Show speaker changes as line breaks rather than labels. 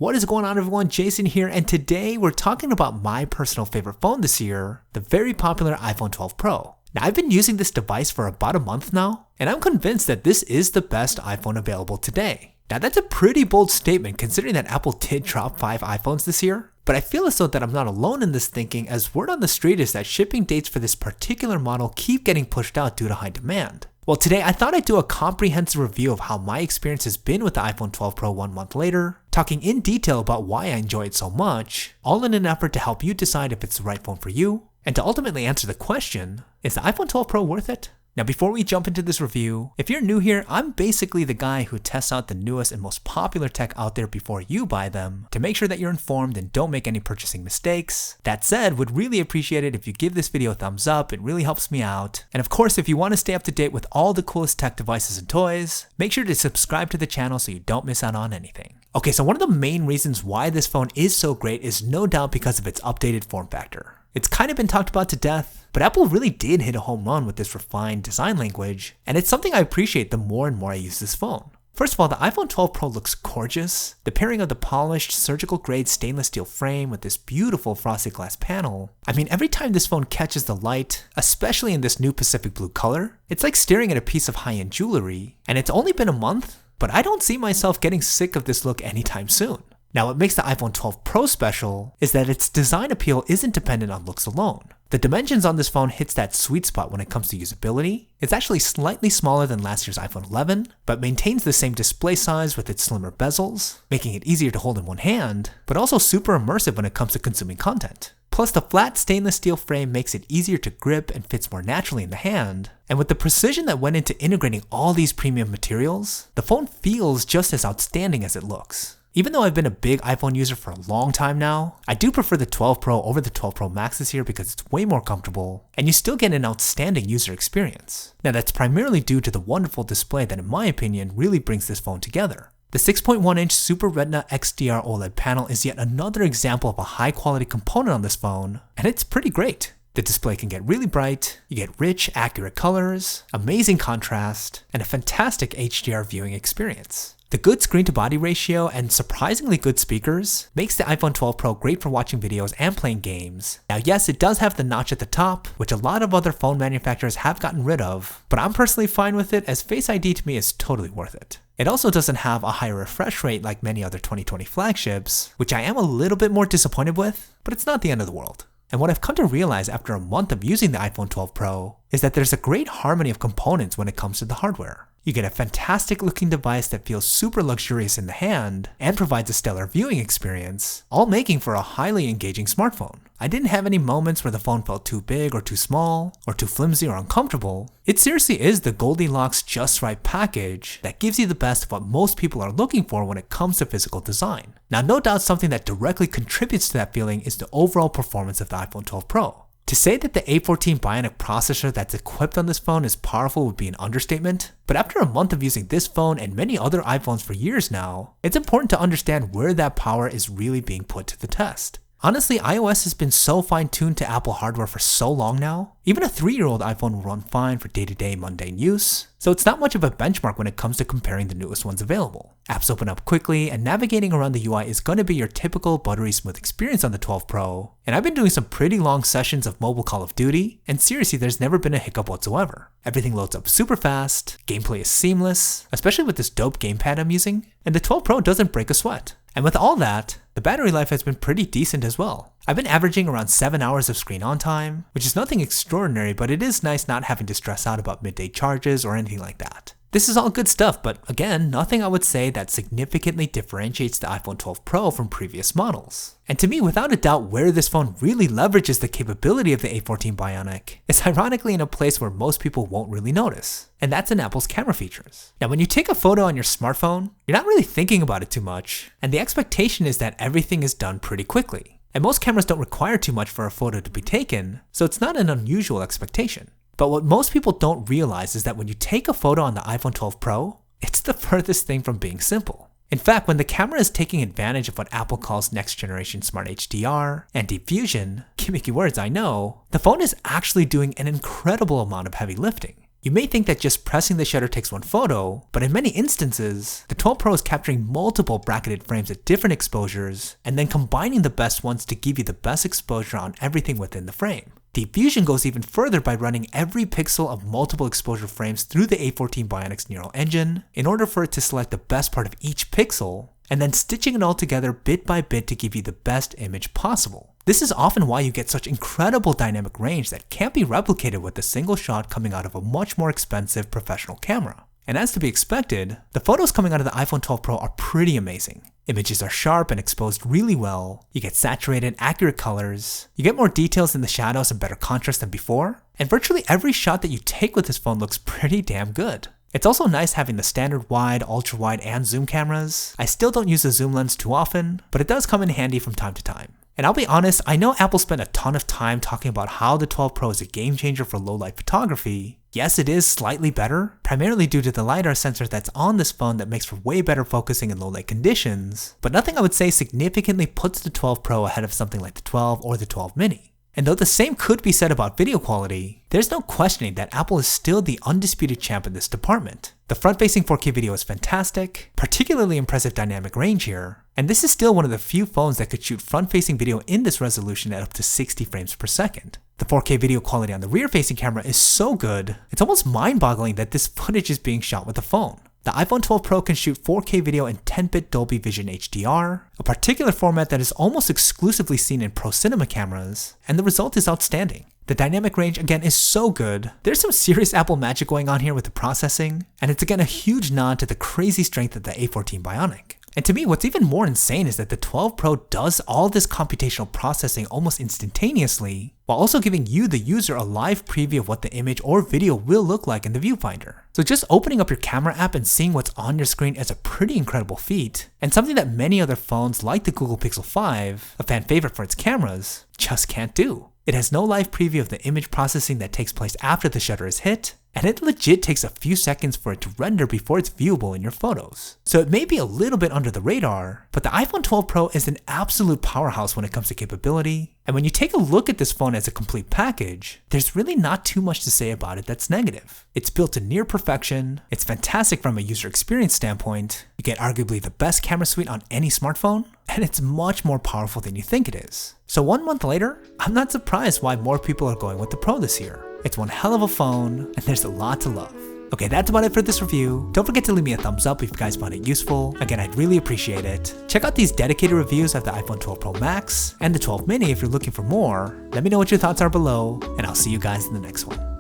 What is going on, everyone? Jason here, and today we're talking about my personal favorite phone this year, the very popular iPhone 12 Pro. Now, I've been using this device for about a month now, and I'm convinced that this is the best iPhone available today. Now, that's a pretty bold statement considering that Apple did drop 5 iPhones this year, but I feel as though that I'm not alone in this thinking, as word on the street is that shipping dates for this particular model keep getting pushed out due to high demand. Well, today I thought I'd do a comprehensive review of how my experience has been with the iPhone 12 Pro 1 month later, talking in detail about why I enjoy it so much, all in an effort to help you decide if it's the right phone for you, and to ultimately answer the question, is the iPhone 12 Pro worth it? Now, before we jump into this review, if you're new here, I'm basically the guy who tests out the newest and most popular tech out there before you buy them to make sure that you're informed and don't make any purchasing mistakes. That said, would really appreciate it if you give this video a thumbs up, it really helps me out. And of course, if you want to stay up to date with all the coolest tech devices and toys, make sure to subscribe to the channel so you don't miss out on anything. Okay, so one of the main reasons why this phone is so great is no doubt because of its updated form factor. It's kind of been talked about to death, but Apple really did hit a home run with this refined design language, and it's something I appreciate the more and more I use this phone. First of all, the iPhone 12 Pro looks gorgeous. The pairing of the polished, surgical-grade stainless steel frame with this beautiful frosted glass panel. I mean, every time this phone catches the light, especially in this new Pacific blue color, it's like staring at a piece of high-end jewelry, and it's only been a month, but I don't see myself getting sick of this look anytime soon. Now, what makes the iPhone 12 Pro special is that its design appeal isn't dependent on looks alone. The dimensions on this phone hits that sweet spot when it comes to usability. It's actually slightly smaller than last year's iPhone 11, but maintains the same display size with its slimmer bezels, making it easier to hold in one hand, but also super immersive when it comes to consuming content. Plus, the flat stainless steel frame makes it easier to grip and fits more naturally in the hand. And with the precision that went into integrating all these premium materials, the phone feels just as outstanding as it looks. Even though I've been a big iPhone user for a long time now, I do prefer the 12 Pro over the 12 Pro Max this year because it's way more comfortable, and you still get an outstanding user experience. Now, that's primarily due to the wonderful display that, in my opinion, really brings this phone together. The 6.1-inch Super Retina XDR OLED panel is yet another example of a high-quality component on this phone, and it's pretty great. The display can get really bright, you get rich, accurate colors, amazing contrast, and a fantastic HDR viewing experience. The good screen-to-body ratio and surprisingly good speakers makes the iPhone 12 Pro great for watching videos and playing games. Now, yes, it does have the notch at the top, which a lot of other phone manufacturers have gotten rid of, but I'm personally fine with it as Face ID to me is totally worth it. It also doesn't have a higher refresh rate like many other 2020 flagships, which I am a little bit more disappointed with, but it's not the end of the world. And what I've come to realize after a month of using the iPhone 12 Pro is that there's a great harmony of components when it comes to the hardware. You get a fantastic looking device that feels super luxurious in the hand and provides a stellar viewing experience, all making for a highly engaging smartphone. I didn't have any moments where the phone felt too big or too small, or too flimsy or uncomfortable. It seriously is the Goldilocks just right package that gives you the best of what most people are looking for when it comes to physical design. Now, no doubt something that directly contributes to that feeling is the overall performance of the iPhone 12 Pro. To say that the A14 Bionic processor that's equipped on this phone is powerful would be an understatement, but after a month of using this phone and many other iPhones for years now, it's important to understand where that power is really being put to the test. Honestly, iOS has been so fine-tuned to Apple hardware for so long now, even a 3-year-old iPhone will run fine for day-to-day mundane use, so it's not much of a benchmark when it comes to comparing the newest ones available. Apps open up quickly, and navigating around the UI is going to be your typical buttery smooth experience on the 12 Pro, and I've been doing some pretty long sessions of mobile Call of Duty, and seriously, there's never been a hiccup whatsoever. Everything loads up super fast, gameplay is seamless, especially with this dope gamepad I'm using, and the 12 Pro doesn't break a sweat. And with all that, the battery life has been pretty decent as well. I've been averaging around 7 hours of screen on time, which is nothing extraordinary, but it is nice not having to stress out about midday charges or anything like that. This is all good stuff, but again, nothing I would say that significantly differentiates the iPhone 12 Pro from previous models. And to me, without a doubt, where this phone really leverages the capability of the A14 Bionic is ironically in a place where most people won't really notice, and that's in Apple's camera features. Now, when you take a photo on your smartphone, you're not really thinking about it too much, and the expectation is that everything is done pretty quickly. And most cameras don't require too much for a photo to be taken, so it's not an unusual expectation. But what most people don't realize is that when you take a photo on the iPhone 12 Pro, it's the furthest thing from being simple. In fact, when the camera is taking advantage of what Apple calls next generation smart HDR and deep fusion, gimmicky words I know, the phone is actually doing an incredible amount of heavy lifting. You may think that just pressing the shutter takes one photo, but in many instances, the 12 Pro is capturing multiple bracketed frames at different exposures, and then combining the best ones to give you the best exposure on everything within the frame. Deep Fusion goes even further by running every pixel of multiple exposure frames through the A14 Bionics neural engine in order for it to select the best part of each pixel, and then stitching it all together bit by bit to give you the best image possible. This is often why you get such incredible dynamic range that can't be replicated with a single shot coming out of a much more expensive professional camera. And as to be expected, the photos coming out of the iPhone 12 Pro are pretty amazing. Images are sharp and exposed really well, you get saturated, accurate colors, you get more details in the shadows and better contrast than before, and virtually every shot that you take with this phone looks pretty damn good. It's also nice having the standard wide, ultra wide, and zoom cameras. I still don't use the zoom lens too often, but it does come in handy from time to time. And I'll be honest, I know Apple spent a ton of time talking about how the 12 Pro is a game changer for low light photography. Yes, it is slightly better, primarily due to the LiDAR sensor that's on this phone that makes for way better focusing in low light conditions, but nothing I would say significantly puts the 12 Pro ahead of something like the 12 or the 12 mini. And though the same could be said about video quality, there's no questioning that Apple is still the undisputed champ in this department. The front-facing 4K video is fantastic, particularly impressive dynamic range here, and this is still one of the few phones that could shoot front-facing video in this resolution at up to 60 frames per second. The 4K video quality on the rear-facing camera is so good, it's almost mind-boggling that this footage is being shot with a phone. The iPhone 12 Pro can shoot 4K video in 10-bit Dolby Vision HDR, a particular format that is almost exclusively seen in pro cinema cameras, and the result is outstanding. The dynamic range again is so good, there's some serious Apple magic going on here with the processing, and it's again a huge nod to the crazy strength of the A14 Bionic. And to me, what's even more insane is that the 12 Pro does all this computational processing almost instantaneously, while also giving you, the user, a live preview of what the image or video will look like in the viewfinder. So just opening up your camera app and seeing what's on your screen is a pretty incredible feat, and something that many other phones like the Google Pixel 5, a fan favorite for its cameras, just can't do. It has no live preview of the image processing that takes place after the shutter is hit, and it legit takes a few seconds for it to render before it's viewable in your photos. So it may be a little bit under the radar, but the iPhone 12 Pro is an absolute powerhouse when it comes to capability, and when you take a look at this phone as a complete package, there's really not too much to say about it that's negative. It's built to near perfection, it's fantastic from a user experience standpoint, you get arguably the best camera suite on any smartphone, and it's much more powerful than you think it is. So 1 month later, I'm not surprised why more people are going with the Pro this year. It's one hell of a phone, and there's a lot to love. Okay, that's about it for this review. Don't forget to leave me a thumbs up if you guys found it useful. Again, I'd really appreciate it. Check out these dedicated reviews of the iPhone 12 Pro Max and the 12 mini if you're looking for more. Let me know what your thoughts are below, and I'll see you guys in the next one.